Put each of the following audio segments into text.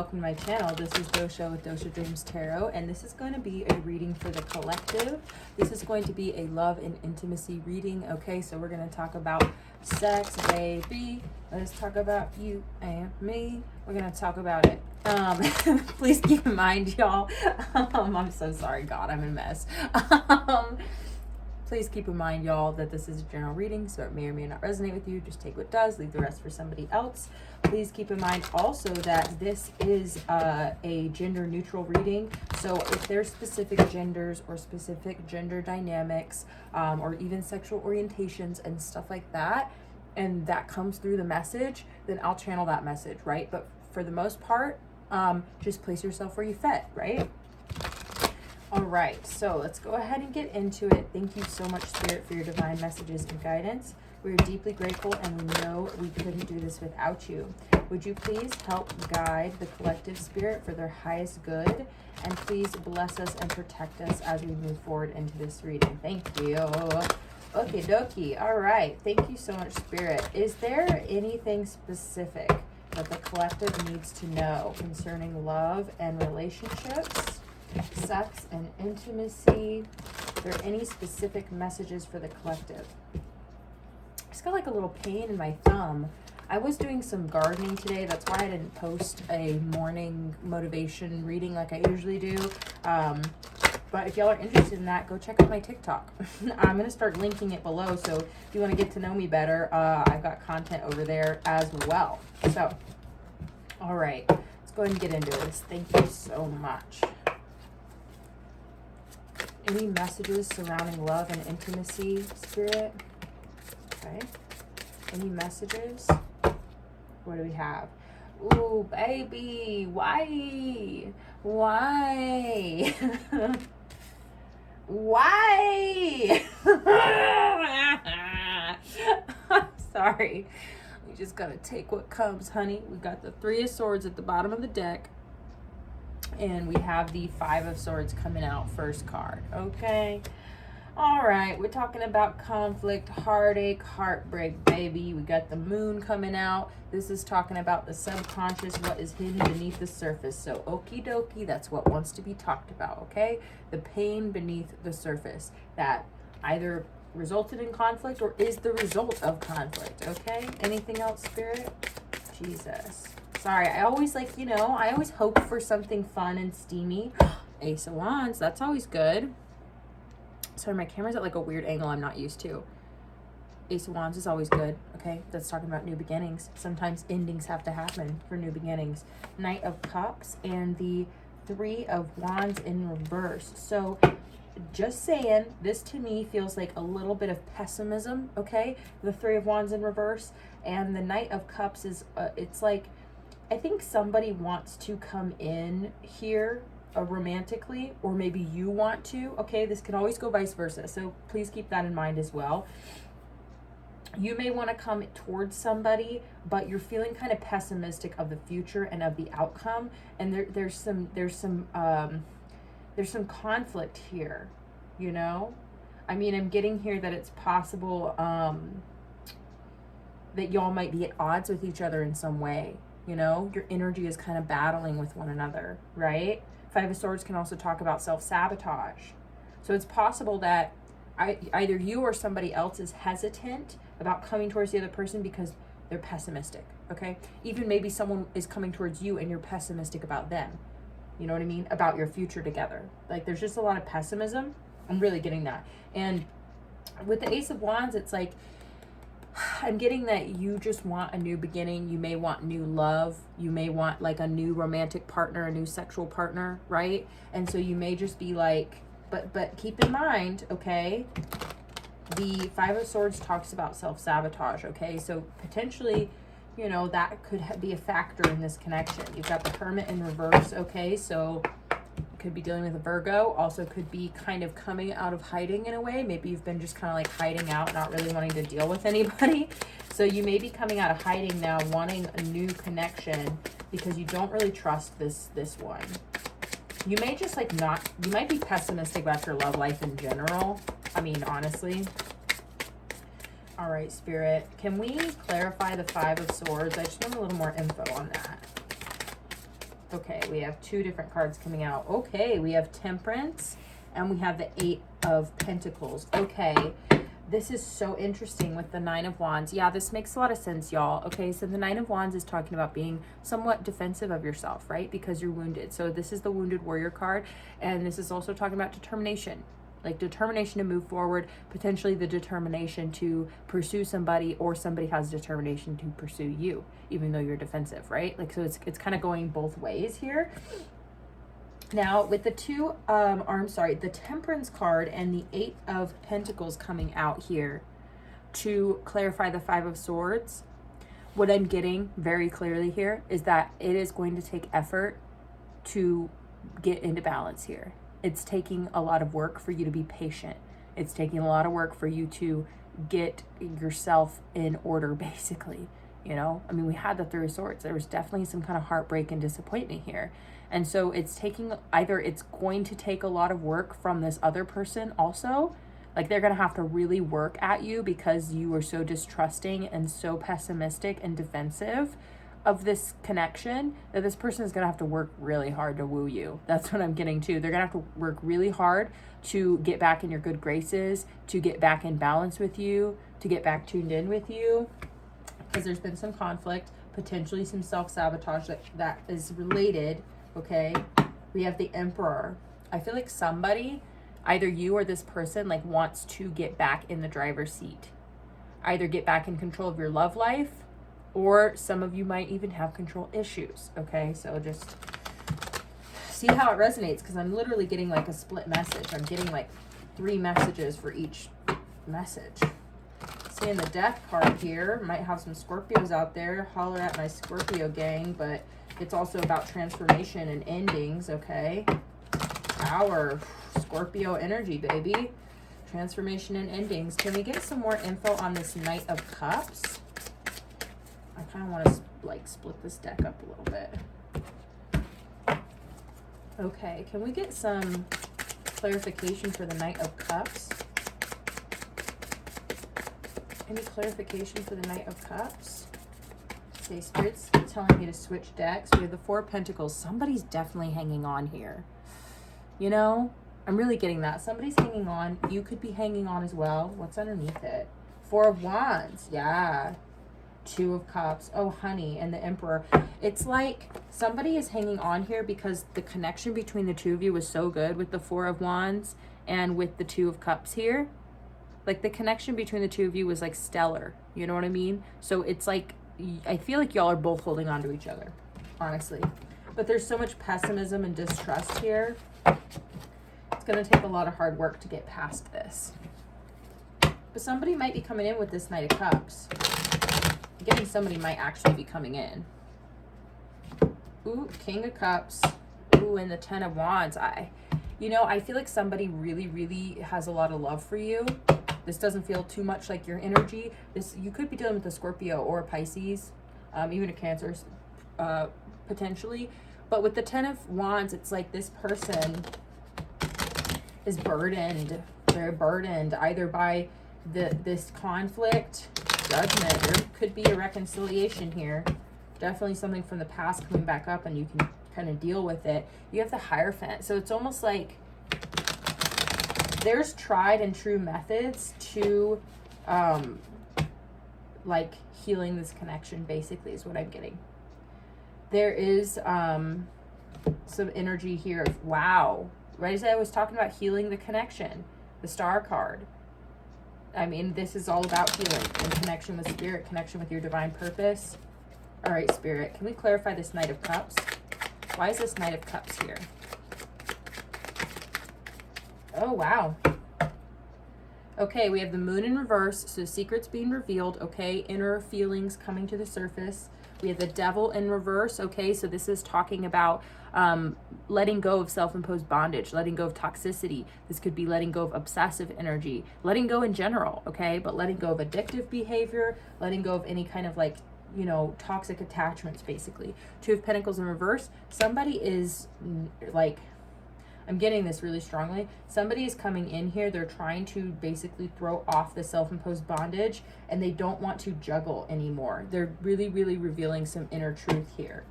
welcome to my channel. This is Dosha with DoshaDreamsTarot, and this is going to be a reading for the collective. This is going to be a love and intimacy reading, okay? So we're going to talk about sex, baby. Let's talk about you and me. We're going to talk about it. Please keep in mind, y'all. I'm so sorry, God, I'm a mess. Please keep in mind, y'all, that this is a general reading, so it may or may not resonate with you. Just take what does, leave the rest for somebody else. Please keep in mind also that this is a gender-neutral reading. So if there's specific genders or specific gender dynamics or even sexual orientations and stuff like that, and that comes through the message, then I'll channel that message, right? But for the most part, just place yourself where you fit, right? All right, so let's go ahead and get into it. Thank you so much, Spirit, for your divine messages and guidance. We're deeply grateful, and we know we couldn't do this without you. Would you please help guide the collective, Spirit, for their highest good? And please bless us and protect us as we move forward into this reading. Thank you. Okie dokie. All right. Thank you so much, Spirit. Is there anything specific that the collective needs to know concerning love and relationships, sex and intimacy? Are there any specific messages for the collective? I just got like a little pain in my thumb. I was doing some gardening today. That's why I didn't post a morning motivation reading like I usually do. But if y'all are interested in that, go check out my TikTok. I'm going to start linking it below. So if you want to get to know me better, I've got content over there as well. So, all right, let's go ahead and get into this. Thank you so much. Any messages surrounding love and intimacy, Spirit? Okay. Any messages? What do we have? Ooh, baby. Why? Why? Why? I'm sorry. We just gotta take what comes, honey. We got the Three of Swords at the bottom of the deck. And we have the Five of Swords coming out first card. Okay. All right. We're talking about conflict, heartache, heartbreak, baby. We got the Moon coming out. This is talking about the subconscious, what is hidden beneath the surface. So okie dokie, that's what wants to be talked about, okay? The pain beneath the surface that either resulted in conflict or is the result of conflict, okay? Anything else, Spirit? Jesus. Sorry, I always I always hope for something fun and steamy. Ace of Wands, that's always good. Sorry, my camera's at like a weird angle I'm not used to. Ace of Wands is always good, okay? That's talking about new beginnings. Sometimes endings have to happen for new beginnings. Knight of Cups and the Three of Wands in reverse. So just saying, this to me feels like a little bit of pessimism, okay? The Three of Wands in reverse and the Knight of Cups is, it's like, I think somebody wants to come in here romantically, or maybe you want to, okay? This can always go vice versa, so please keep that in mind as well. You may want to come towards somebody, but you're feeling kind of pessimistic of the future and of the outcome, and there's some conflict here, you know? I mean, I'm getting here that it's possible that y'all might be at odds with each other in some way. You know, your energy is kind of battling with one another, right? Five of Swords can also talk about self-sabotage. So it's possible that either you or somebody else is hesitant about coming towards the other person because they're pessimistic, okay? Even maybe someone is coming towards you and you're pessimistic about them. You know what I mean? About your future together. Like, there's just a lot of pessimism. I'm really getting that. And with the Ace of Wands, it's like, I'm getting that you just want a new beginning. You may want new love. You may want like a new romantic partner, a new sexual partner, right? And so you may just be like, but keep in mind, okay, the Five of Swords talks about self-sabotage, okay? So potentially, you know, that could be a factor in this connection. You've got the Hermit in reverse, okay? So could be dealing with a Virgo, also could be kind of coming out of hiding in a way. Maybe you've been just kind of like hiding out, not really wanting to deal with anybody. So you may be coming out of hiding now, wanting a new connection because you don't really trust this one. You may just like you might be pessimistic about your love life in general. I mean, honestly. All right, Spirit, can we clarify the Five of Swords? I just want a little more info on that. Okay, we have 2 different cards coming out. Okay, we have Temperance and we have the 8 of Pentacles. Okay, this is so interesting with the 9 of Wands. Yeah, this makes a lot of sense, y'all. Okay, so the 9 of Wands is talking about being somewhat defensive of yourself, right? Because you're wounded. So this is the Wounded Warrior card. And this is also talking about determination. Like determination to move forward, potentially the determination to pursue somebody, or somebody has determination to pursue you, even though you're defensive, right? Like, so it's kind of going both ways here. Now with the the Temperance card and the 8 of Pentacles coming out here to clarify the 5 of Swords, what I'm getting very clearly here is that it is going to take effort to get into balance here. It's taking a lot of work for you to be patient. It's taking a lot of work for you to get yourself in order, basically. You know, I mean, we had the 3 of Swords. There was definitely some kind of heartbreak and disappointment here. And so it's taking, either it's going to take a lot of work from this other person also. Like they're going to have to really work at you because you are so distrusting and so pessimistic and defensive of this connection that this person is going to have to work really hard to woo you. That's what I'm getting to. They're going to have to work really hard to get back in your good graces, to get back in balance with you, to get back tuned in with you, because there's been some conflict, potentially some self-sabotage that is related. Okay, we have the Emperor. I feel like somebody, either you or this person, like wants to get back in the driver's seat, either get back in control of your love life, or some of you might even have control issues. Okay, so just see how it resonates, because I'm literally getting like a split message. I'm getting like 3 messages for each message. Seeing the Death card here, might have some Scorpios out there. Holler at my Scorpio gang, but it's also about transformation and endings. Okay, Tower, Scorpio energy, baby. Transformation and endings. Can we get some more info on this Knight of Cups? I kind of want to like split this deck up a little bit. Okay, can we get some clarification for the Knight of Cups? Any clarification for the Knight of Cups? Okay, Spirit's telling me to switch decks. We have the 4 of Pentacles. Somebody's definitely hanging on here. You know, I'm really getting that. Somebody's hanging on. You could be hanging on as well. What's underneath it? 4 of Wands. Yeah. 2 of Cups. Oh, honey. And the Emperor. It's like somebody is hanging on here because the connection between the 2 of you was so good with the 4 of Wands and with the 2 of Cups here. Like the connection between the 2 of you was like stellar. You know what I mean? So it's like, I feel like y'all are both holding on to each other, honestly. But there's so much pessimism and distrust here. It's going to take a lot of hard work to get past this. But somebody might be coming in with this Knight of Cups. I'm getting somebody might actually be coming in. Ooh, King of Cups. Ooh, and the 10 of Wands. You know, I feel like somebody really, really has a lot of love for you. This doesn't feel too much like your energy. You could be dealing with a Scorpio or a Pisces, even a Cancer, potentially. But with the 10 of Wands, it's like this person is burdened. They're burdened either by this conflict, judgment. There could be a reconciliation here. Definitely something from the past coming back up, and you can kind of deal with it. You have the Hierophant. So it's almost like there's tried and true methods to like healing this connection, basically, is what I'm getting. There is some energy here of, wow, right as I was talking about healing the connection, the Star card. I mean, this is all about healing and connection with Spirit, connection with your divine purpose. All right, Spirit, can we clarify this Knight of Cups? Why is this Knight of Cups here? Oh, wow. Okay, we have the Moon in reverse, so secrets being revealed, okay, inner feelings coming to the surface. We have the Devil in reverse, okay, so this is talking about letting go of self-imposed bondage, letting go of toxicity. This could be letting go of obsessive energy, letting go in general, okay, but letting go of addictive behavior, letting go of any kind of like, you know, toxic attachments, basically. 2 of Pentacles in reverse. Somebody is like, I'm getting this really strongly. Somebody is coming in here. They're trying to basically throw off the self-imposed bondage, and they don't want to juggle anymore. They're really, really revealing some inner truth here.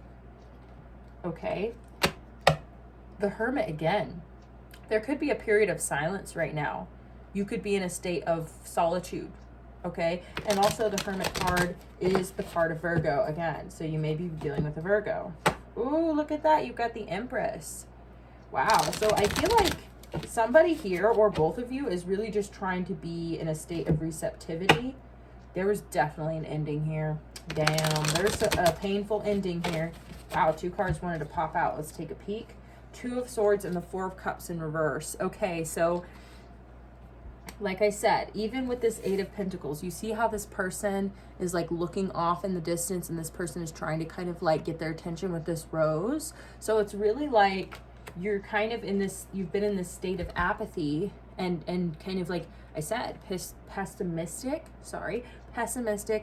okay? The Hermit again. There could be a period of silence right now. You could be in a state of solitude, okay? And also the Hermit card is the card of Virgo again. So you may be dealing with a Virgo. Ooh, look at that. You've got the Empress. Wow. So I feel like somebody here, or both of you, is really just trying to be in a state of receptivity. There was definitely an ending here. Damn, there's a painful ending here. Wow, 2 cards wanted to pop out. Let's take a peek. 2 of Swords and the 4 of Cups in reverse. Okay, so like I said, even with this 8 of Pentacles, you see how this person is like looking off in the distance, and this person is trying to kind of like get their attention with this rose. So it's really like you're kind of in this, you've been in this state of apathy and kind of like I said, pessimistic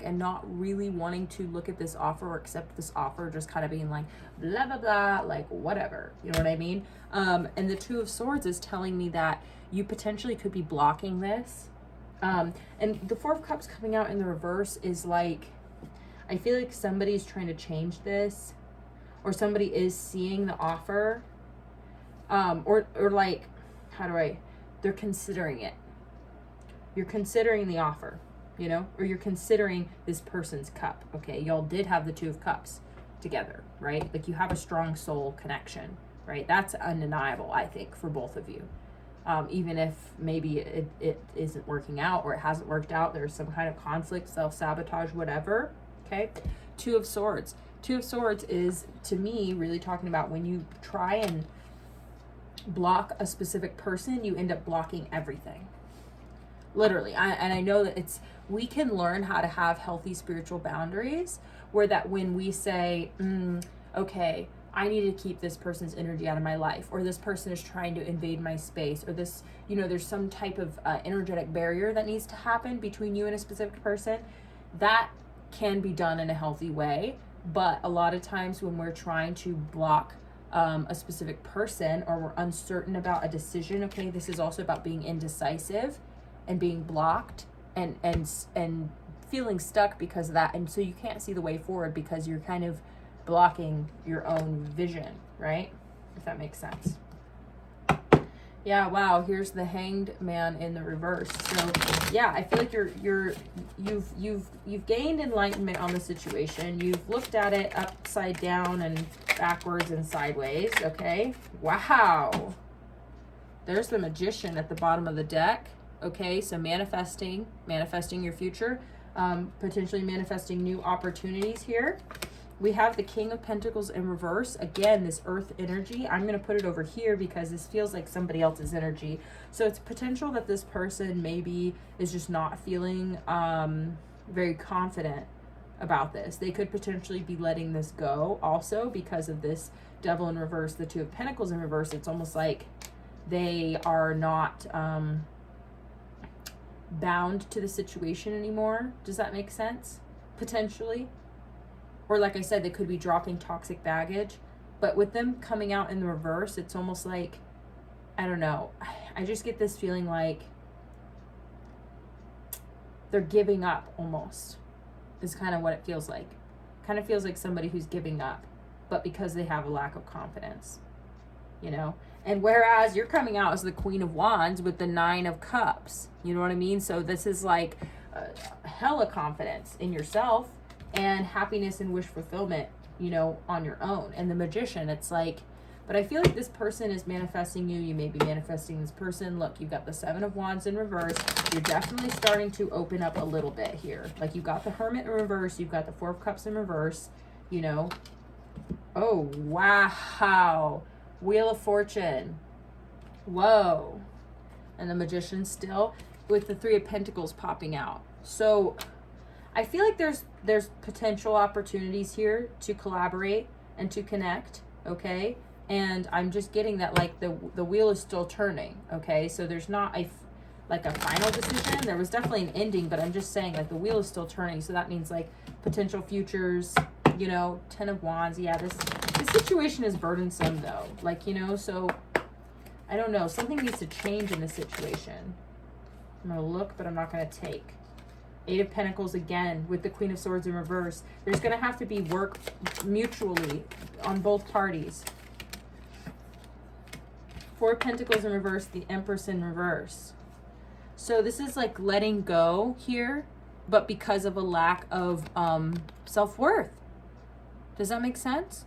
and not really wanting to look at this offer or accept this offer, just kind of being like blah blah blah, like whatever, you know what I mean? And the 2 of Swords is telling me that you potentially could be blocking this, and the 4 of Cups coming out in the reverse is like, I feel like somebody's trying to change this, or somebody is seeing the offer, or like, they're considering it. You're considering the offer, you know, or you're considering this person's cup. Okay, y'all did have the 2 of Cups together, right? Like you have a strong soul connection, right? That's undeniable, I think, for both of you. Even if maybe it isn't working out, or it hasn't worked out, there's some kind of conflict, self-sabotage, whatever, okay? 2 of Swords. 2 of Swords is, to me, really talking about when you try and block a specific person, you end up blocking everything. Literally. I know that we can learn how to have healthy spiritual boundaries, where that when we say, okay, I need to keep this person's energy out of my life, or this person is trying to invade my space, or this, you know, there's some type of energetic barrier that needs to happen between you and a specific person, that can be done in a healthy way. But a lot of times when we're trying to block a specific person, or we're uncertain about a decision, okay, this is also about being indecisive and being blocked and feeling stuck because of that. And so you can't see the way forward because you're kind of blocking your own vision, right? If that makes sense. Yeah, wow, here's the Hanged Man in the reverse. So yeah, I feel like you've gained enlightenment on the situation. You've looked at it upside down and backwards and sideways, okay? Wow. There's the Magician at the bottom of the deck. Okay, so manifesting your future, potentially manifesting new opportunities here. We have the King of Pentacles in reverse. Again, this earth energy. I'm going to put it over here because this feels like somebody else's energy. So it's potential that this person maybe is just not feeling very confident about this. They could potentially be letting this go also because of this Devil in reverse, the 2 of Pentacles in reverse. It's almost like they are not bound to the situation anymore. Does that make sense? Potentially. Or like I said, they could be dropping toxic baggage. But with them coming out in the reverse, it's almost like, I don't know, I just get this feeling like they're giving up almost, is kind of what it feels like. Kind of feels like somebody who's giving up, but because they have a lack of confidence, you know? And whereas you're coming out as the Queen of Wands with the 9 of Cups, you know what I mean? So this is like hella confidence in yourself and happiness and wish fulfillment, you know, on your own. And the Magician, it's like, but I feel like this person is manifesting you. You may be manifesting this person. Look, you've got the 7 of Wands in reverse. You're definitely starting to open up a little bit here. Like you've got the Hermit in reverse. You've got the 4 of Cups in reverse, you know. Oh, wow. Wheel of Fortune. Whoa. And the Magician still with the 3 of Pentacles popping out. So I feel like there's potential opportunities here to collaborate and to connect, okay? And I'm just getting that like the wheel is still turning, okay? So there's not a final decision. There was definitely an ending, but I'm just saying like the wheel is still turning. So that means like potential futures, you know, 10 of Wands. Yeah, this situation is burdensome though. Like, you know, so I don't know. Something needs to change in this situation. I'm going to look, but I'm not going to take. Eight of Pentacles again with the Queen of Swords in reverse. There's going to have to be work mutually on both parties. Four of Pentacles in reverse, the Empress in reverse. So this is like letting go here, but because of a lack of self-worth. Does that make sense?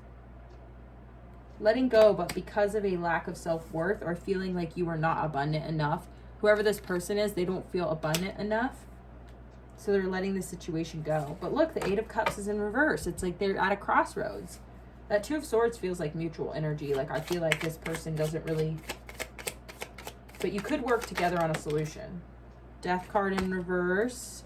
Letting go, but because of a lack of self-worth or feeling like you are not abundant enough. Whoever this person is, they don't feel abundant enough. So they're letting the situation go. But look, the Eight of Cups is in reverse. It's like they're at a crossroads. That Two of Swords feels like mutual energy. Like I feel like this person doesn't really... But you could work together on a solution. Death card in reverse.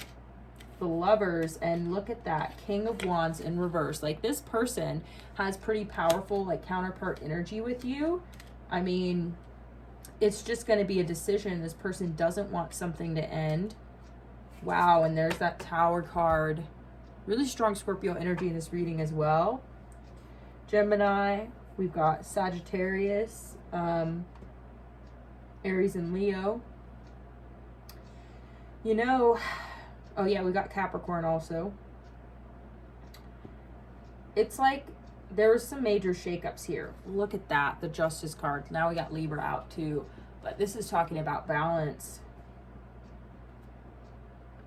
The Lovers, and look at that, King of Wands in reverse. Like this person has pretty powerful like counterpart energy with you. I mean, it's just going to be a decision. This person doesn't want something to end. Wow, and there's that Tower card. Really strong Scorpio energy in this reading as well. Gemini, we've got Sagittarius, Aries and Leo. You know, oh yeah, we got Capricorn also. It's like there was some major shakeups here. Look at that, the Justice card. Now we got Libra out too. But this is talking about balance.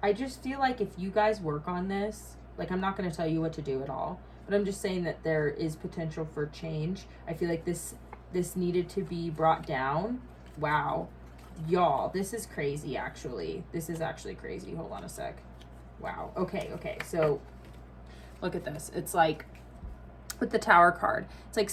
I just feel like if you guys work on this, like I'm not going to tell you what to do at all, but I'm just saying that there is potential for change. I feel like this needed to be brought down. Wow. Y'all, this is crazy Actually, this is actually crazy. Hold on a sec. Wow. Okay. So look at this. It's like with the Tower card, it's like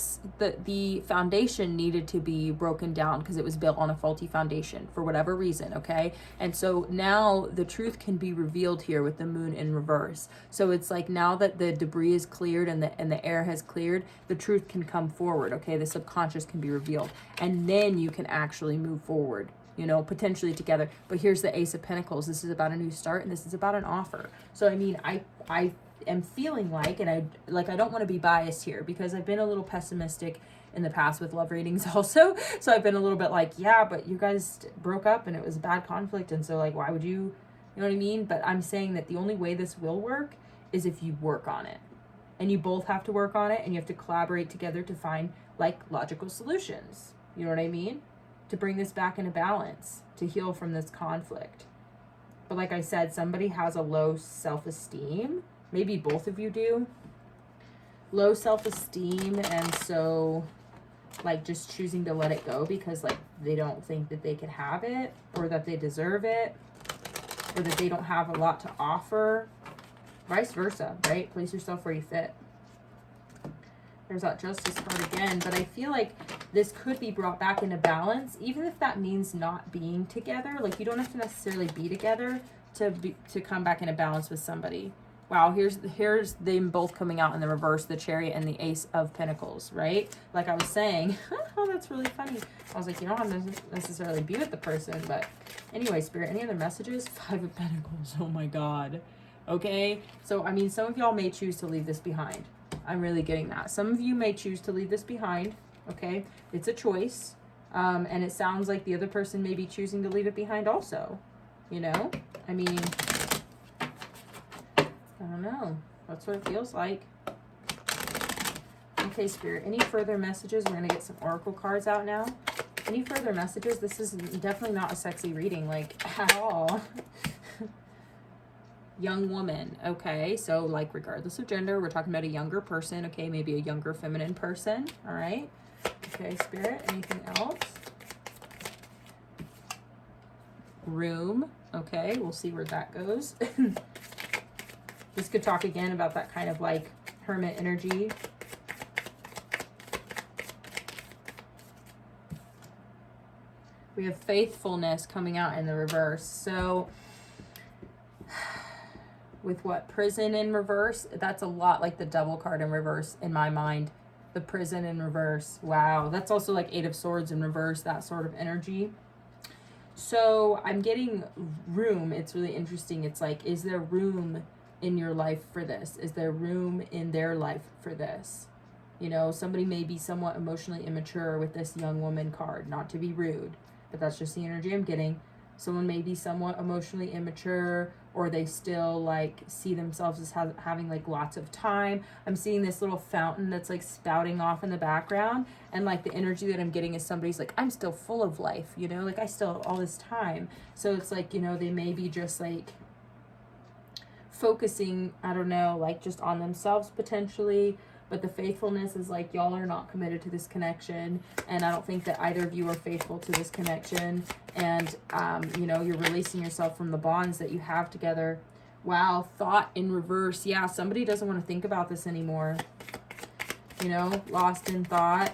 the foundation needed to be broken down because it was built on a faulty foundation for whatever reason. Okay. And so now the truth can be revealed here with the Moon in reverse. So it's like now that the debris is cleared and the air has cleared, the truth can come forward. Okay. The subconscious can be revealed, and then you can actually move forward, you know, potentially together. But here's the Ace of Pentacles. This is about a new start, and this is about an offer. So I mean, I am feeling like, and I don't want to be biased here because I've been a little pessimistic in the past with love readings also. So I've been a little bit like, yeah, but you guys broke up and it was a bad conflict, and so like, why would you know what I mean? But I'm saying that the only way this will work is if you work on it, and you both have to work on it, and you have to collaborate together to find like logical solutions. You know what I mean? To bring this back into balance, to heal from this conflict. But like I said, somebody has a low self-esteem. Maybe both of you do. Low self-esteem, and so like just choosing to let it go because like they don't think that they can have it, or that they deserve it, or that they don't have a lot to offer. Vice versa, right? Place yourself where you fit. There's that Justice card again, but I feel like this could be brought back into balance, even if that means not being together. Like you don't have to necessarily be together to come back into balance with somebody. Wow, here's them both coming out in the reverse, the Chariot and the Ace of Pentacles, right? Like I was saying, oh, that's really funny. I was like, you don't have to necessarily be with the person, but anyway, Spirit, any other messages? Five of Pentacles, oh my God. Okay, so I mean, some of y'all may choose to leave this behind. I'm really getting that. Some of you may choose to leave this behind, okay? It's a choice, and it sounds like the other person may be choosing to leave it behind also, you know? I mean, I don't know. That's what it feels like. Okay, Spirit, any further messages? We're going to get some oracle cards out now. Any further messages? This is definitely not a sexy reading, like, at all. Young woman. Okay, so, like, regardless of gender, we're talking about a younger person. Okay, maybe a younger feminine person. All right. Okay, Spirit, anything else? Room. Okay, we'll see where that goes. This could talk again about that kind of like hermit energy. We have faithfulness coming out in the reverse. So with what? Prison in reverse? That's a lot like the Devil card in reverse in my mind. The Prison in reverse. Wow. That's also like Eight of Swords in reverse, that sort of energy. So I'm getting room. It's really interesting. It's like, is there room in your life for this? Is there room in their life for this? You know, somebody may be somewhat emotionally immature with this young woman card, not to be rude, but that's just the energy I'm getting. Someone may be somewhat emotionally immature, or they still like see themselves as having like lots of time. I'm seeing this little fountain that's like spouting off in the background, and like the energy that I'm getting is somebody's like, I'm still full of life, you know, like I still have all this time. So it's like, you know, they may be just like focusing, I don't know, like just on themselves potentially. But the faithfulness is like, y'all are not committed to this connection, and I don't think that either of you are faithful to this connection. And you know, you're releasing yourself from the bonds that you have together. Wow, thought in reverse. Yeah, somebody doesn't want to think about this anymore. You know, lost in thought.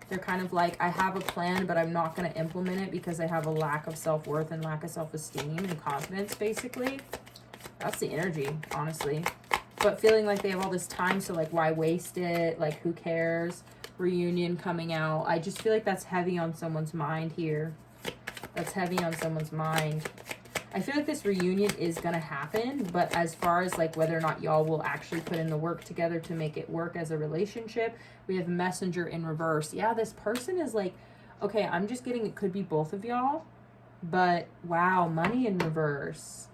They're kind of like, I have a plan, but I'm not going to implement it because I have a lack of self-worth and lack of self-esteem and confidence, basically. That's the energy, honestly. But feeling like they have all this time, so like, why waste it? Like, who cares? Reunion coming out. I just feel like that's heavy on someone's mind here. That's heavy on someone's mind. I feel like this reunion is going to happen, but as far as like whether or not y'all will actually put in the work together to make it work as a relationship, we have Messenger in reverse. Yeah, this person is like, okay, I'm just getting, it could be both of y'all, but wow, money in reverse.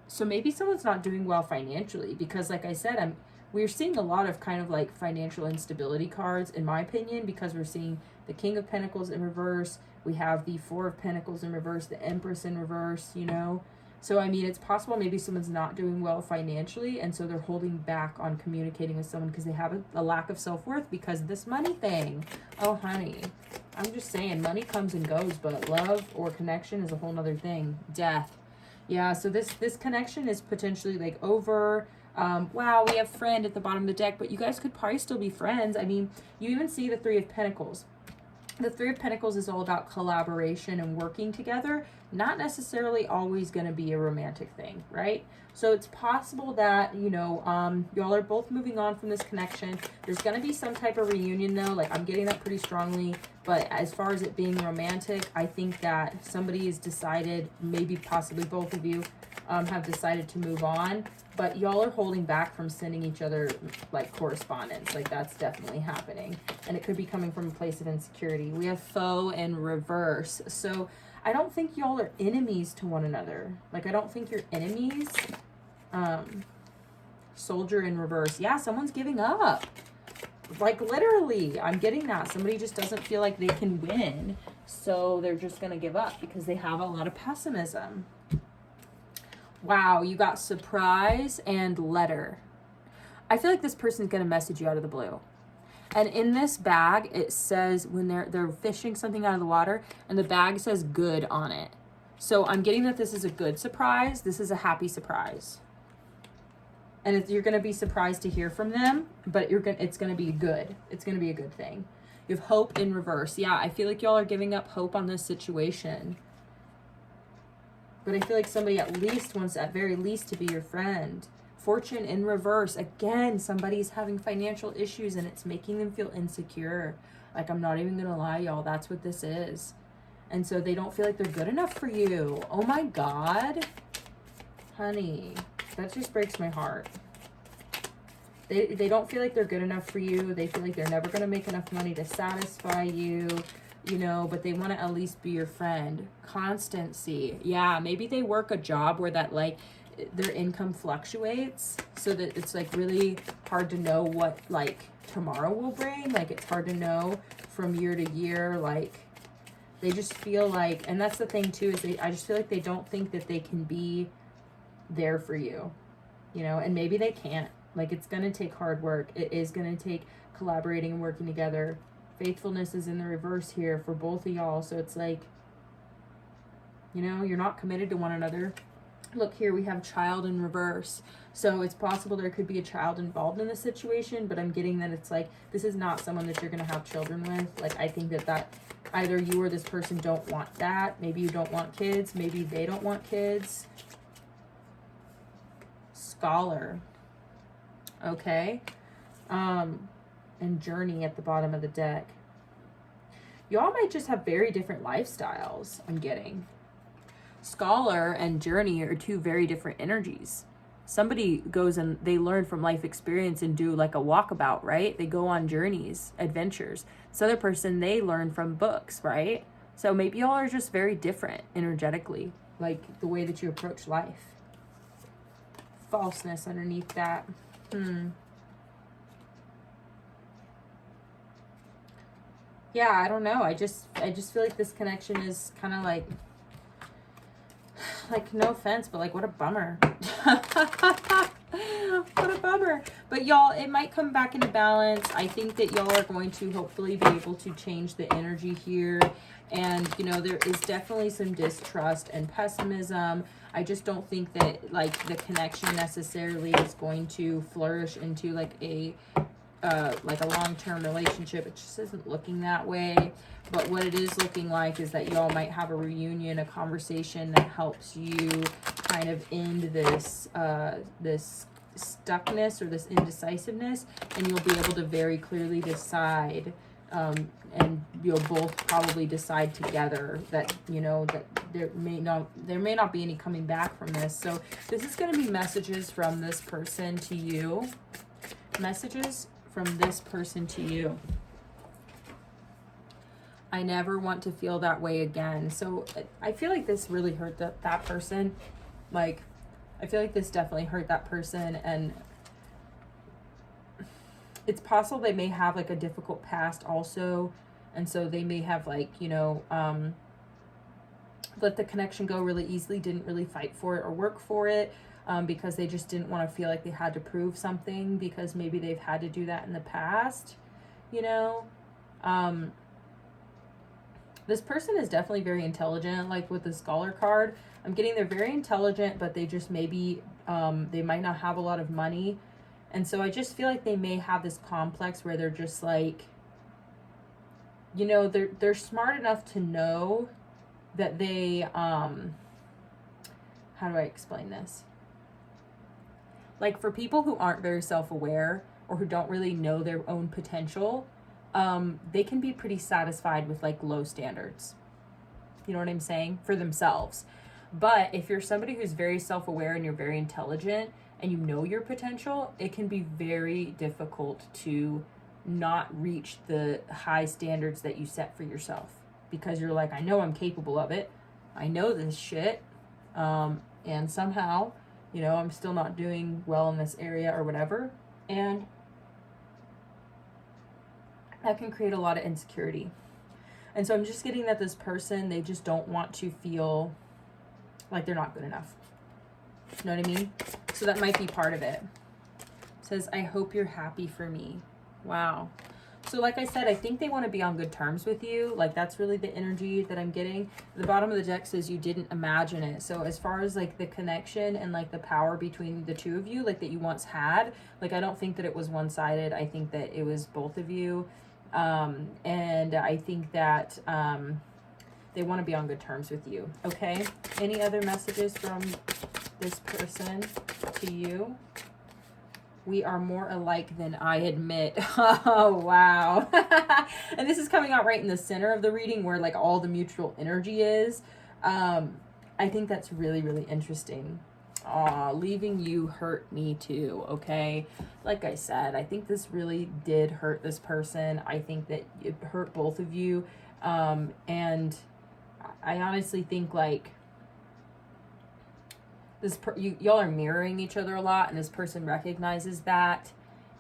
So maybe someone's not doing well financially, because like I said, we're seeing a lot of kind of like financial instability cards, in my opinion, because we're seeing the King of Pentacles in reverse. We have the Four of Pentacles in reverse, the Empress in reverse, you know. So, I mean, it's possible maybe someone's not doing well financially, and so they're holding back on communicating with someone because they have a lack of self-worth because of this money thing. Oh, honey, I'm just saying, money comes and goes, but love or connection is a whole nother thing. Death. Yeah, so this connection is potentially like over. Wow, we have friend at the bottom of the deck, but you guys could probably still be friends. I mean, you even see the Three of Pentacles. The Three of Pentacles is all about collaboration and working together, not necessarily always going to be a romantic thing, right? So it's possible that, you know, y'all are both moving on from this connection. There's going to be some type of reunion though. Like, I'm getting that pretty strongly. But as far as it being romantic, I think that somebody has decided, maybe possibly both of you have decided to move on. But y'all are holding back from sending each other like correspondence. Like, that's definitely happening. And it could be coming from a place of insecurity. We have foe in reverse. So I don't think y'all are enemies to one another. Like, I don't think you're enemies. Soldier in reverse. Yeah, someone's giving up. Like, literally, I'm getting that. Somebody just doesn't feel like they can win. So they're just going to give up because they have a lot of pessimism. Wow, you got surprise and letter. I feel like this person's going to message you out of the blue. And in this bag, it says when they're fishing something out of the water, and the bag says good on it. So I'm getting that this is a good surprise. This is a happy surprise. And you're going to be surprised to hear from them, but it's going to be good. It's going to be a good thing. You have hope in reverse. Yeah, I feel like y'all are giving up hope on this situation. But I feel like somebody at least wants, at very least, to be your friend. Fortune in reverse. Again, somebody's having financial issues and it's making them feel insecure. Like, I'm not even going to lie, y'all. That's what this is. And so they don't feel like they're good enough for you. Oh my God. Honey, that just breaks my heart. They don't feel like they're good enough for you. They feel like they're never going to make enough money to satisfy you, you know, but they want to at least be your friend. Constancy. Yeah, maybe they work a job where that, like, their income fluctuates so that it's like really hard to know what like tomorrow will bring. Like, it's hard to know from year to year. Like, they just feel like, and that's the thing too, is I just feel like they don't think that they can be there for you, you know, and maybe they can't. Like, it's going to take hard work. It is going to take collaborating and working together. Faithfulness is in the reverse here for both of y'all. So it's like, you know, you're not committed to one another. Look here, we have child in reverse. So it's possible there could be a child involved in the situation, but I'm getting that it's like, this is not someone that you're going to have children with. Like, I think that either you or this person don't want that. Maybe you don't want kids. Maybe they don't want kids. Scholar. Okay. And journey at the bottom of the deck. Y'all might just have very different lifestyles, I'm getting. Scholar and journey are two very different energies. Somebody goes and they learn from life experience and do like a walkabout, right? They go on journeys, adventures. This other person, they learn from books, right? So maybe y'all are just very different energetically, like the way that you approach life. Falseness underneath that. Yeah, I don't know. I just feel like this connection is kind of like no offense, but like what a bummer. What a bummer. But y'all, it might come back into balance. I think that y'all are going to hopefully be able to change the energy here. And, you know, there is definitely some distrust and pessimism. I just don't think that, like, the connection necessarily is going to flourish into, like a long-term relationship. It just isn't looking that way. But what it is looking like is that y'all might have a reunion, a conversation that helps you kind of end this, this stuckness or this indecisiveness, and you'll be able to very clearly decide, and you'll both probably decide together that, you know, that there may not be any coming back from this. So this is going to be messages from this person to you. Messages from this person to you. I never want to feel that way again. So I feel like this really hurt that person. Like, I feel like this definitely hurt that person, and it's possible they may have like a difficult past also, and so they may have, like, you know, let the connection go really easily, didn't really fight for it or work for it, because they just didn't want to feel like they had to prove something, because maybe they've had to do that in the past, you know. This person is definitely very intelligent, like with the Scholar card. I'm getting they're very intelligent, but they just maybe, they might not have a lot of money. And so I just feel like they may have this complex where they're just like, you know, they're smart enough to know that they, how do I explain this? Like, for people who aren't very self-aware or who don't really know their own potential, they can be pretty satisfied with like low standards. You know what I'm saying? For themselves. But if you're somebody who's very self-aware and you're very intelligent and you know your potential, it can be very difficult to not reach the high standards that you set for yourself, because you're like, I know I'm capable of it. I know this shit. And somehow, you know, I'm still not doing well in this area or whatever. And that can create a lot of insecurity. And so I'm just getting that this person, they just don't want to feel like they're not good enough. You know what I mean? So that might be part of it. It says, I hope you're happy for me. Wow. So like I said, I think they want to be on good terms with you. Like, that's really the energy that I'm getting. The bottom of the deck says you didn't imagine it. So as far as like the connection and like the power between the two of you, like that you once had, like, I don't think that it was one-sided. I think that it was both of you. And I think that they want to be on good terms with you. Okay. Any other messages from this person to you? We are more alike than I admit. Oh, wow. And this is coming out right in the center of the reading where like all the mutual energy is. I think that's really, really interesting. Leaving you hurt me too, okay? Like I said, I think this really did hurt this person. I think that it hurt both of you. And I honestly think like y'all are mirroring each other a lot, and this person recognizes that,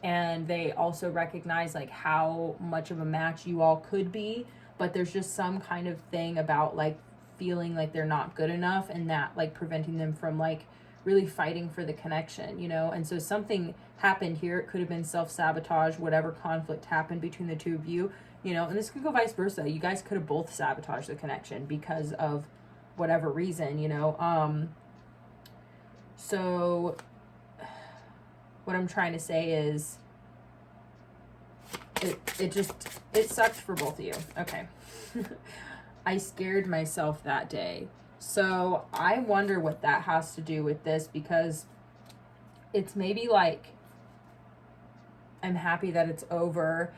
and they also recognize like how much of a match you all could be, but there's just some kind of thing about like feeling like they're not good enough, and that like preventing them from like really fighting for the connection, you know. And so something happened here. It could have been self-sabotage, whatever conflict happened between the two of you, you know. And this could go vice versa. You guys could have both sabotaged the connection because of whatever reason, you know. So what I'm trying to say is it sucked for both of you. Okay. I scared myself that day. So I wonder what that has to do with this, because it's maybe like, I'm happy that it's over.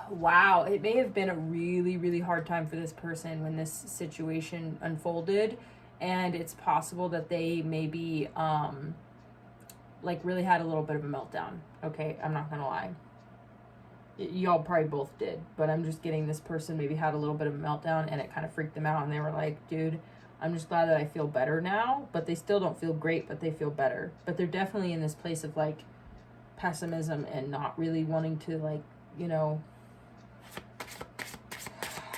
Wow. It may have been a really, really hard time for this person when this situation unfolded. And it's possible that they maybe, like really had a little bit of a meltdown. Okay. I'm not going to lie. y'all probably both did, but I'm just getting this person maybe had a little bit of a meltdown and it kind of freaked them out, and they were like, dude, I'm just glad that I feel better now. But they still don't feel great, but they feel better. But they're definitely in this place of like pessimism and not really wanting to, like, you know,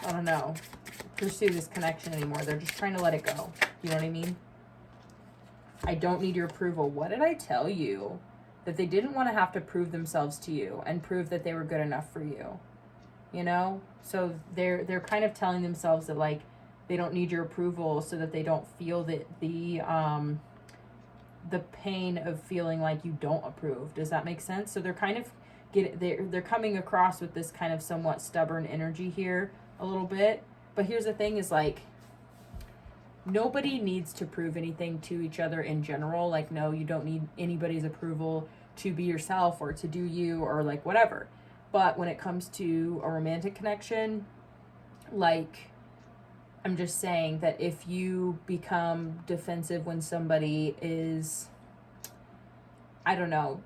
I don't know, pursue this connection anymore. They're just trying to let it go. You know what I mean? I don't need your approval. What did I tell you? That they didn't want to have to prove themselves to you and prove that they were good enough for you. You know? So they're kind of telling themselves that, like, they don't need your approval so that they don't feel that the pain of feeling like you don't approve. Does that make sense? So they're kind of they're coming across with this kind of somewhat stubborn energy here a little bit. But here's the thing is, like, nobody needs to prove anything to each other in general. Like, no, you don't need anybody's approval to be yourself or to do you or like whatever. But when it comes to a romantic connection, like, I'm just saying that if you become defensive when somebody is, I don't know,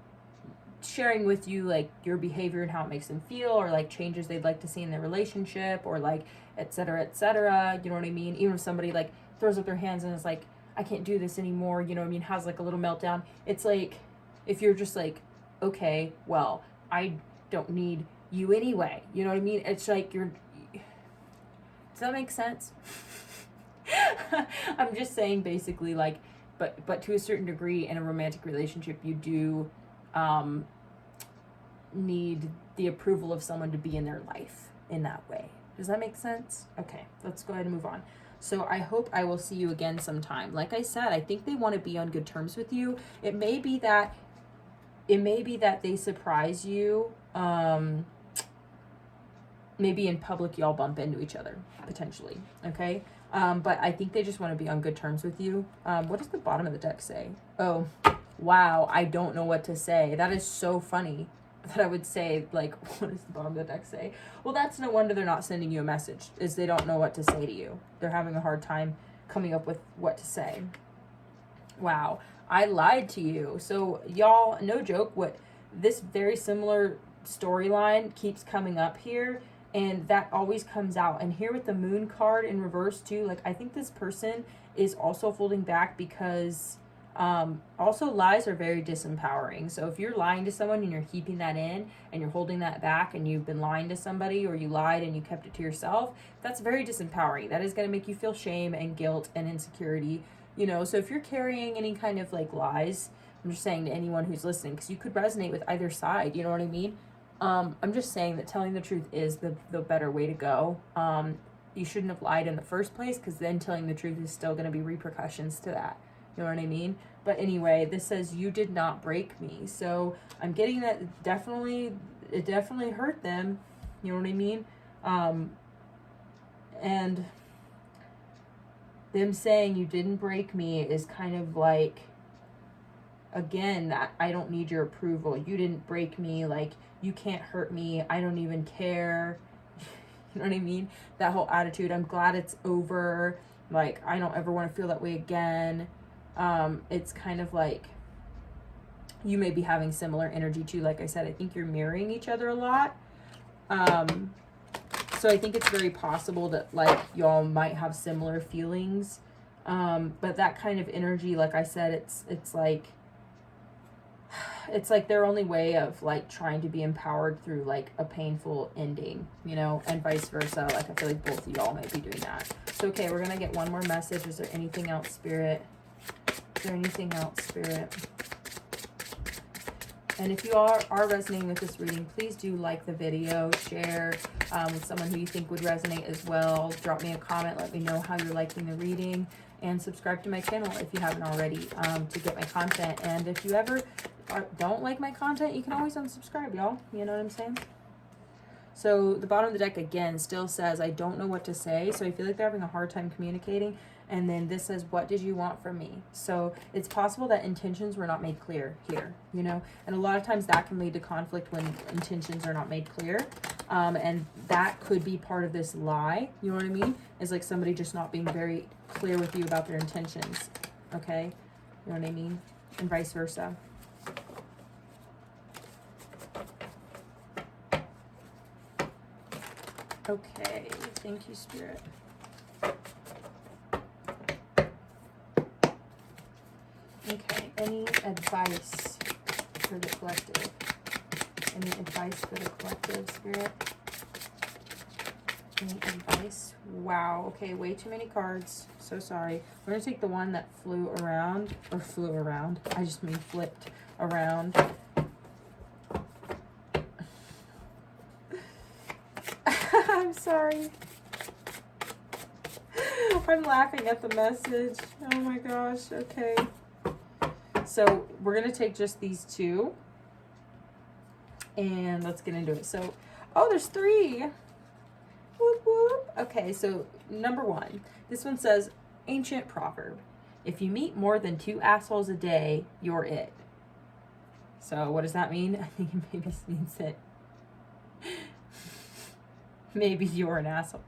sharing with you like your behavior and how it makes them feel, or like changes they'd like to see in their relationship, or like et cetera, you know what I mean? Even if somebody like throws up their hands and is like, I can't do this anymore, you know what I mean, has like a little meltdown, it's like, if you're just like, okay, well, I don't need you anyway, you know what I mean? It's like does that make sense? I'm just saying basically, like, but to a certain degree in a romantic relationship, you do need the approval of someone to be in their life in that way. Does that make sense? Okay, let's go ahead and move on. So I hope I will see you again sometime. Like I said, I think they want to be on good terms with you. It may be that they surprise you. Maybe in public y'all bump into each other, potentially. Okay? But I think they just want to be on good terms with you. What does the bottom of the deck say? Oh, wow, I don't know what to say. That is so funny that I would say, like, what does the bottom of the deck say? Well, that's no wonder they're not sending you a message, is they don't know what to say to you. They're having a hard time coming up with what to say. Wow, I lied to you. So, y'all, no joke, what this very similar storyline keeps coming up here, and that always comes out. And here with the moon card in reverse too, like, I think this person is also holding back because also lies are very disempowering. So if you're lying to someone and you're keeping that in and you're holding that back, and you've been lying to somebody, or you lied and you kept it to yourself, that's very disempowering. That is going to make you feel shame and guilt and insecurity, you know. So if you're carrying any kind of like lies, I'm just saying to anyone who's listening, because you could resonate with either side, you know what I mean? I'm just saying that telling the truth is the better way to go. You shouldn't have lied in the first place, because then telling the truth is still going to be repercussions to that. You know what I mean? But anyway, this says you did not break me. So I'm getting that it definitely hurt them. You know what I mean? And them saying you didn't break me is kind of like, again, that I don't need your approval. You didn't break me. Like, you can't hurt me. I don't even care. You know what I mean? That whole attitude. I'm glad it's over. Like, I don't ever want to feel that way again. It's kind of like you may be having similar energy too. Like I said, I think you're mirroring each other a lot. So I think it's very possible that like y'all might have similar feelings. But that kind of energy, like I said, it's like their only way of like trying to be empowered through like a painful ending, you know, and vice versa. Like I feel like both of y'all might be doing that. So okay, we're gonna get one more message. Is there anything else, Spirit? Is there anything else, Spirit? And if you are resonating with this reading, please do like the video, share with someone who you think would resonate as well. Drop me a comment, let me know how you're liking the reading, and subscribe to my channel if you haven't already to get my content. And if you ever don't like my content, you can always unsubscribe, y'all. You know what I'm saying? So the bottom of the deck, again, still says, I don't know what to say. So I feel like they're having a hard time communicating. And then this says, what did you want from me? So it's possible that intentions were not made clear here, you know? And a lot of times that can lead to conflict when intentions are not made clear. And that could be part of this lie, you know what I mean? Is like somebody just not being very clear with you about their intentions, okay? You know what I mean? And vice versa. Okay, thank you, Spirit. Okay, any advice for the collective? Any advice for the collective, Spirit? Any advice? Wow, okay, way too many cards. So sorry. We're going to take the one that flew around. I just mean flipped around. I'm sorry. I'm laughing at the message. Oh my gosh, okay. So we're going to take just these two. And let's get into it. So, oh, there's 3. Whoop, whoop. Okay, so number 1. This one says, ancient proverb. If you meet more than 2 assholes a day, you're it. So what does that mean? I think it maybe means that maybe you're an asshole.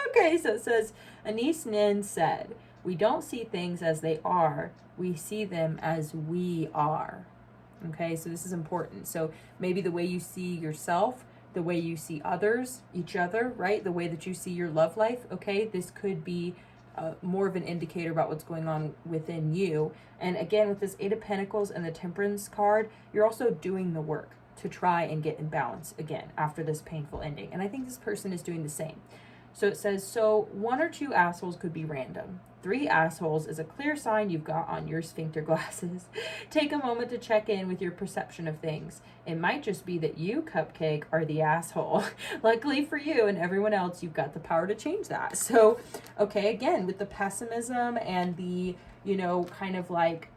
Okay, so it says, Anise Nin said, we don't see things as they are. We see them as we are. Okay, so this is important. So maybe the way you see yourself, the way you see others, each other, right? The way that you see your love life, okay? This could be more of an indicator about what's going on within you. And again, with this 8 of Pentacles and the Temperance card, you're also doing the work to try and get in balance again after this painful ending. And I think this person is doing the same. So it says, so 1 or 2 assholes could be random. 3 assholes is a clear sign you've got on your sphincter glasses. Take a moment to check in with your perception of things. It might just be that you, Cupcake, are the asshole. Luckily for you and everyone else, you've got the power to change that. So, okay, again, with the pessimism and the, you know, kind of like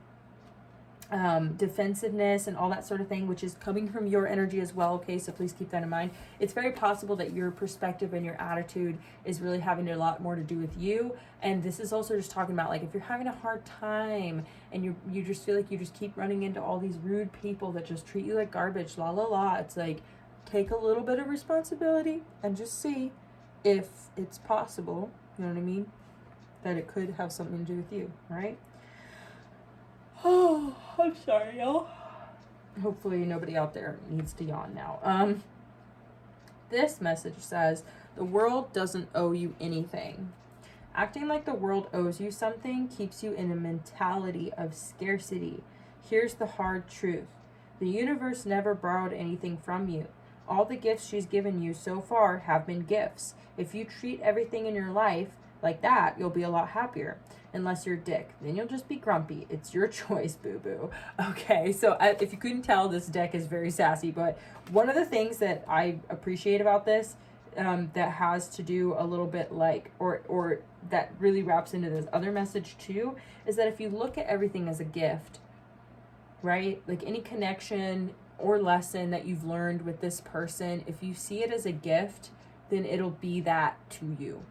defensiveness and all that sort of thing, which is coming from your energy as well. Okay, so please keep that in mind. It's very possible that your perspective and your attitude is really having a lot more to do with you. And this is also just talking about, like, if you're having a hard time and you just feel like you just keep running into all these rude people that just treat you like garbage, la la la, it's like, take a little bit of responsibility and just see if it's possible, you know what I mean, that it could have something to do with you, right? Oh, I'm sorry, y'all. Hopefully nobody out there needs to yawn now. This message says, the world doesn't owe you anything. Acting like the world owes you something keeps you in a mentality of scarcity. Here's the hard truth. The universe never borrowed anything from you. All the gifts she's given you so far have been gifts. If you treat everything in your life like that, you'll be a lot happier. Unless you're a dick, then you'll just be grumpy. It's your choice, boo-boo. Okay, so if you couldn't tell, this deck is very sassy, but one of the things that I appreciate about this that has to do a little bit like, or that really wraps into this other message too, is that if you look at everything as a gift, right? Like any connection or lesson that you've learned with this person, if you see it as a gift, then it'll be that to you.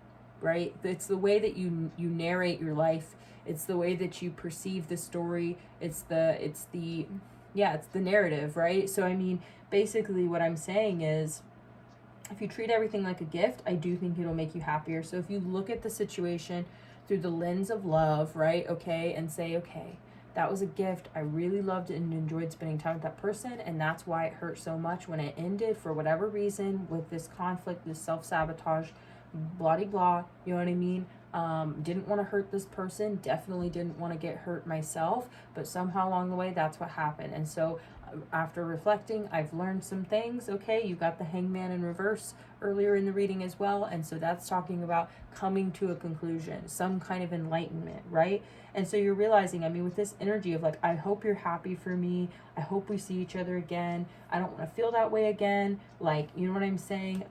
Right? It's the way that you narrate your life. It's the way that you perceive the story. It's the narrative, right? So, I mean, basically what I'm saying is, if you treat everything like a gift, I do think it'll make you happier. So if you look at the situation through the lens of love, right? Okay. And say, okay, that was a gift. I really loved it and enjoyed spending time with that person. And that's why it hurt so much when it ended for whatever reason with this conflict, this self-sabotage, blah de blah, you know what I mean? Didn't want to hurt this person, definitely didn't want to get hurt myself, but somehow along the way that's what happened. And so after reflecting, I've learned some things. Okay, you got the Hangman in reverse earlier in the reading as well, and so that's talking about coming to a conclusion, some kind of enlightenment, right? And so you're realizing, I mean, with this energy of like, I hope you're happy for me, I hope we see each other again, I don't want to feel that way again, like, you know what I'm saying?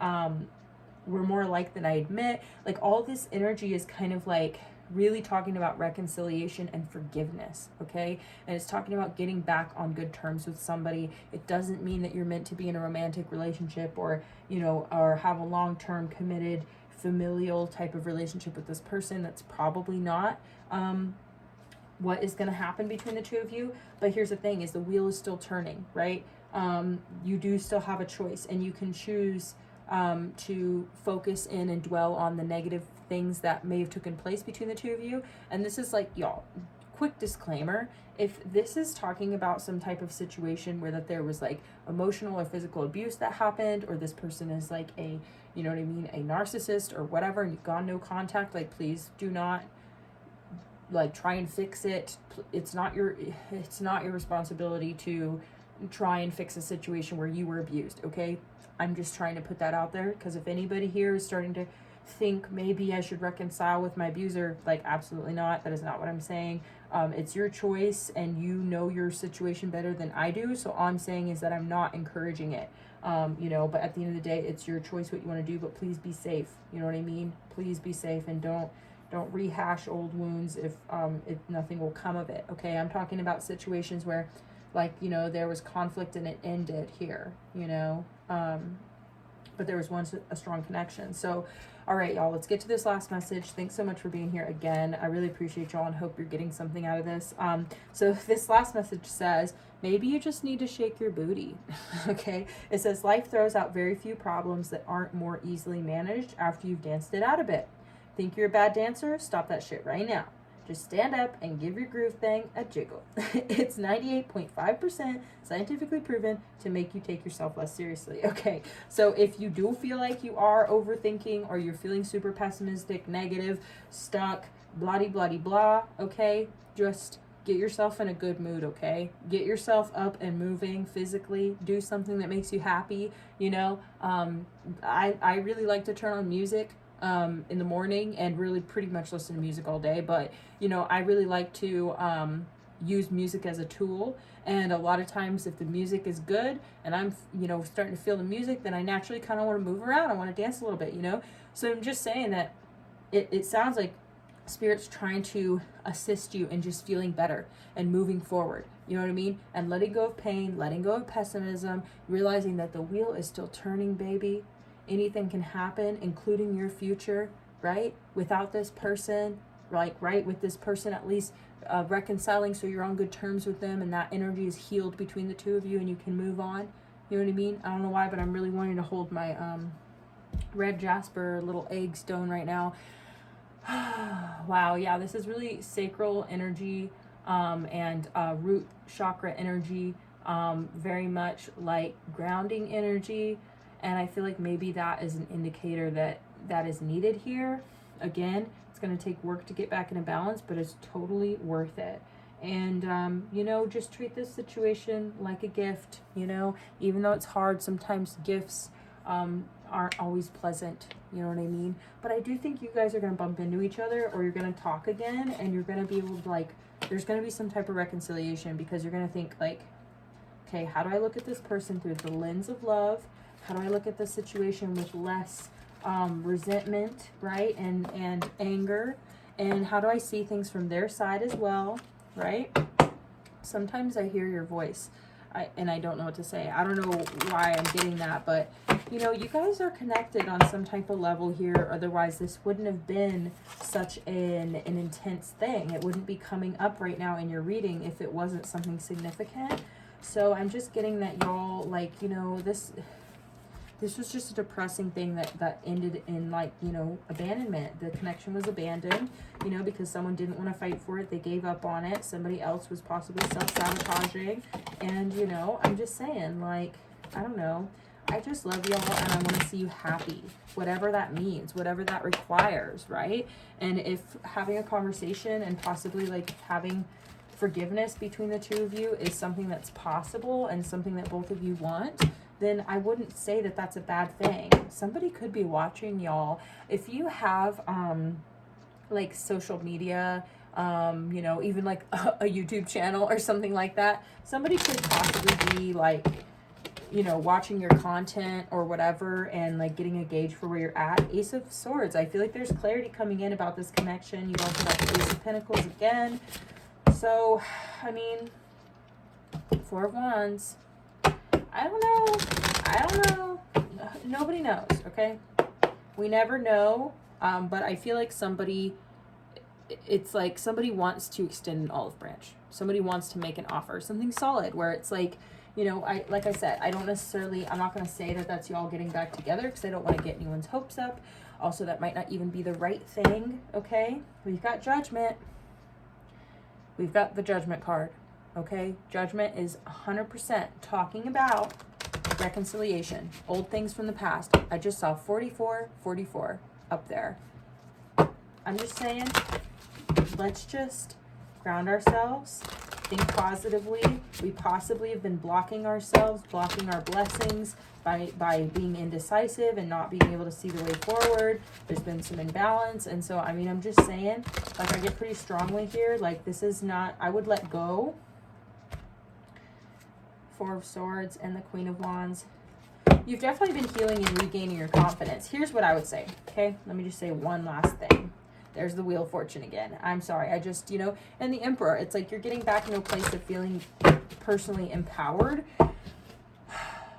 We're more alike than I admit. Like, all this energy is kind of like really talking about reconciliation and forgiveness, okay? And it's talking about getting back on good terms with somebody. It doesn't mean that you're meant to be in a romantic relationship or, you know, or have a long-term committed familial type of relationship with this person. That's probably not what is going to happen between the two of you. But here's the thing, is the wheel is still turning, right? You do still have a choice, and you can choose to focus in and dwell on the negative things that may have taken place between the two of you. And this is like, y'all, quick disclaimer, if this is talking about some type of situation where that there was like emotional or physical abuse that happened, or this person is like a, you know what I mean, a narcissist or whatever, and you've gone no contact, like please do not like try and fix it. It's not your responsibility to try and fix a situation where you were abused, okay? I'm just trying to put that out there, because if anybody here is starting to think maybe I should reconcile with my abuser, like absolutely not. That is not what I'm saying. It's your choice, and you know your situation better than I do. So all I'm saying is that I'm not encouraging it. You know, but at the end of the day, it's your choice what you want to do, but please be safe. You know what I mean? Please be safe, and don't rehash old wounds if nothing will come of it. Okay, I'm talking about situations where, like, you know, there was conflict and it ended here, you know, but there was once a strong connection. So all right, y'all, let's get to this last message. Thanks so much for being here again. I really appreciate y'all and hope you're getting something out of this. So this last message says, maybe you just need to shake your booty. Okay, it says, life throws out very few problems that aren't more easily managed after you've danced it out a bit. Think you're a bad dancer? Stop that shit right now. Just stand up and give your groove thing a jiggle. It's 98.5% scientifically proven to make you take yourself less seriously. Okay, so if you do feel like you are overthinking, or you're feeling super pessimistic, negative, stuck, blah, okay, just get yourself in a good mood, okay? Get yourself up and moving physically. Do something that makes you happy, you know? I really like to turn on music in the morning and really pretty much listen to music all day. But, you know, I really like to use music as a tool. And a lot of times if the music is good and I'm, you know, starting to feel the music, then I naturally kind of want to move around. I want to dance a little bit, you know? So I'm just saying that it sounds like Spirit's trying to assist you in just feeling better and moving forward. You know what I mean? And letting go of pain, letting go of pessimism, realizing that the wheel is still turning, baby. Anything can happen, including your future, right? Without this person, like, right, with this person at least reconciling so you're on good terms with them and that energy is healed between the two of you and you can move on. You know what I mean? I don't know why, but I'm really wanting to hold my red jasper little egg stone right now. Wow, yeah, this is really sacral energy and root chakra energy, very much like grounding energy. And I feel like maybe that is an indicator that is needed here. Again, it's going to take work to get back into balance, but it's totally worth it. And, you know, just treat this situation like a gift, you know, even though it's hard. Sometimes gifts aren't always pleasant, you know what I mean? But I do think you guys are going to bump into each other, or you're going to talk again, and you're going to be able to, like, there's going to be some type of reconciliation, because you're going to think, like, okay, how do I look at this person through the lens of love? How do I look at the situation with less resentment, right, and anger? And how do I see things from their side as well, right? Sometimes I hear your voice, and I don't know what to say. I don't know why I'm getting that, but, you know, you guys are connected on some type of level here. Otherwise, this wouldn't have been such an intense thing. It wouldn't be coming up right now in your reading if it wasn't something significant. So I'm just getting that y'all, like, you know, this was just a depressing thing that ended in, like, you know, abandonment. The connection was abandoned, you know, because someone didn't want to fight for it. They gave up on it. Somebody else was possibly self-sabotaging. And, you know, I'm just saying, like, I don't know. I just love y'all, and I want to see you happy, whatever that means, whatever that requires, right? And if having a conversation and possibly, like, having forgiveness between the two of you is something that's possible and something that both of you want, then I wouldn't say that that's a bad thing. Somebody could be watching y'all. If you have, like, social media, you know, even like a YouTube channel or something like that, somebody could possibly be, like, you know, watching your content or whatever, and, like, getting a gauge for where you're at. Ace of Swords. I feel like there's clarity coming in about this connection. You also got the Ace of Pentacles again. So, I mean, Four of Wands. I don't know. Nobody knows, okay? We never know, but I feel like it's like somebody wants to extend an olive branch. Somebody wants to make an offer, something solid, where it's like, you know, like I said, I'm not going to say that that's y'all getting back together, because I don't want to get anyone's hopes up. Also, that might not even be the right thing, okay? We've got Judgment. we've got the Judgment card, okay? Judgment is 100% talking about reconciliation, old things from the past. I just saw 44, 44 up there. I'm just saying, let's just ground ourselves, think positively. We possibly have been blocking ourselves, blocking our blessings by being indecisive and not being able to see the way forward. There's been some imbalance. And so, I mean, I'm just saying, like, I get pretty strongly here. Like, this is not, I would let go. Four of Swords and the Queen of Wands. You've definitely been healing and regaining your confidence. Here's what I would say, okay? Let me just say one last thing. There's the Wheel of Fortune again. I'm sorry. I just, you know, and the Emperor, it's like you're getting back into a place of feeling personally empowered.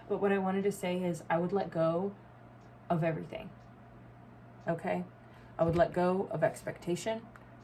But what I wanted to say is I would let go of everything, okay? I would let go of expectation.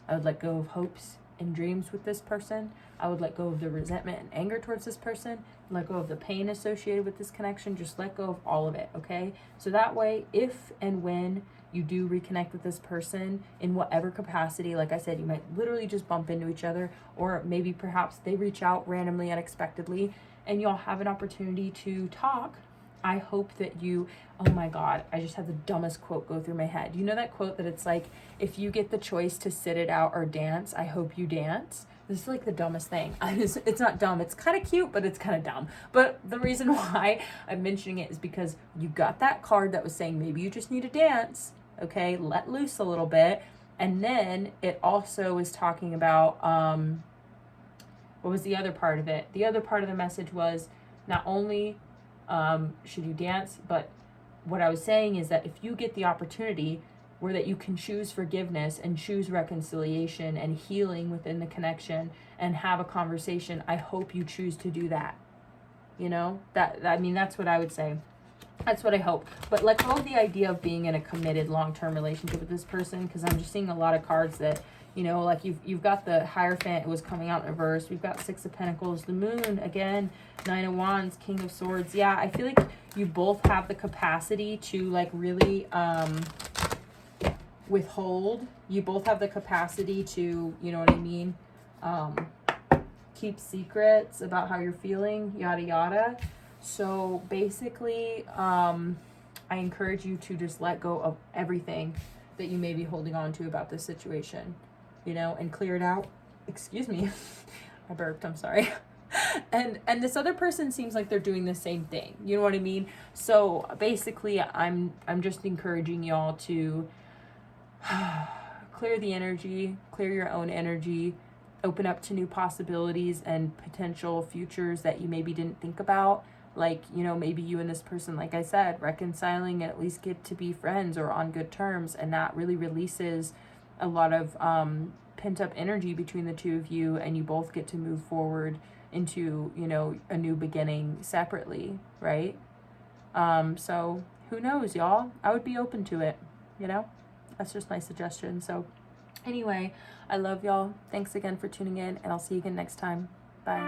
I would let go of hopes and dreams with this person. I would let go of the resentment and anger towards this person. Let go of the pain associated with this connection. Just let go of all of it, okay? So that way, if and when you do reconnect with this person in whatever capacity, like I said, you might literally just bump into each other, or maybe perhaps they reach out randomly, unexpectedly, and y'all have an opportunity to talk. I hope that you, oh my God, I just had the dumbest quote go through my head. You know that quote that it's like, if you get the choice to sit it out or dance, I hope you dance. This is like the dumbest thing. It's not dumb. It's kind of cute, but it's kind of dumb. But the reason why I'm mentioning it is because you got that card that was saying maybe you just need to dance, okay? Let loose a little bit. And then it also is talking about, what was the other part of it? The other part of the message was not only should you dance, but what I was saying is that if you get the opportunity where that you can choose forgiveness and choose reconciliation and healing within the connection and have a conversation, I hope you choose to do that. You know, I mean, that's what I would say. That's what I hope. But let go of the idea of being in a committed long-term relationship with this person, because I'm just seeing a lot of cards that, you know, like you've got the Hierophant, it was coming out in reverse. We've got Six of Pentacles, the Moon, again, Nine of Wands, King of Swords. Yeah, I feel like you both have the capacity to, like, really withhold. You both have the capacity to, you know what I mean, keep secrets about how you're feeling, yada yada. So basically, I encourage you to just let go of everything that you may be holding on to about this situation, you know, and clear it out. Excuse me. I burped, I'm sorry. And this other person seems like they're doing the same thing. You know what I mean? So basically, I'm just encouraging y'all to clear the energy, clear your own energy, open up to new possibilities and potential futures that you maybe didn't think about. Like, you know, maybe you and this person, like I said, reconciling and at least get to be friends or on good terms, and that really releases a lot of pent up energy between the two of you, and you both get to move forward into, you know, a new beginning separately, right? So who knows, y'all? I would be open to it, you know? That's just my suggestion. So anyway, I love y'all. Thanks again for tuning in, and I'll see you again next time. Bye.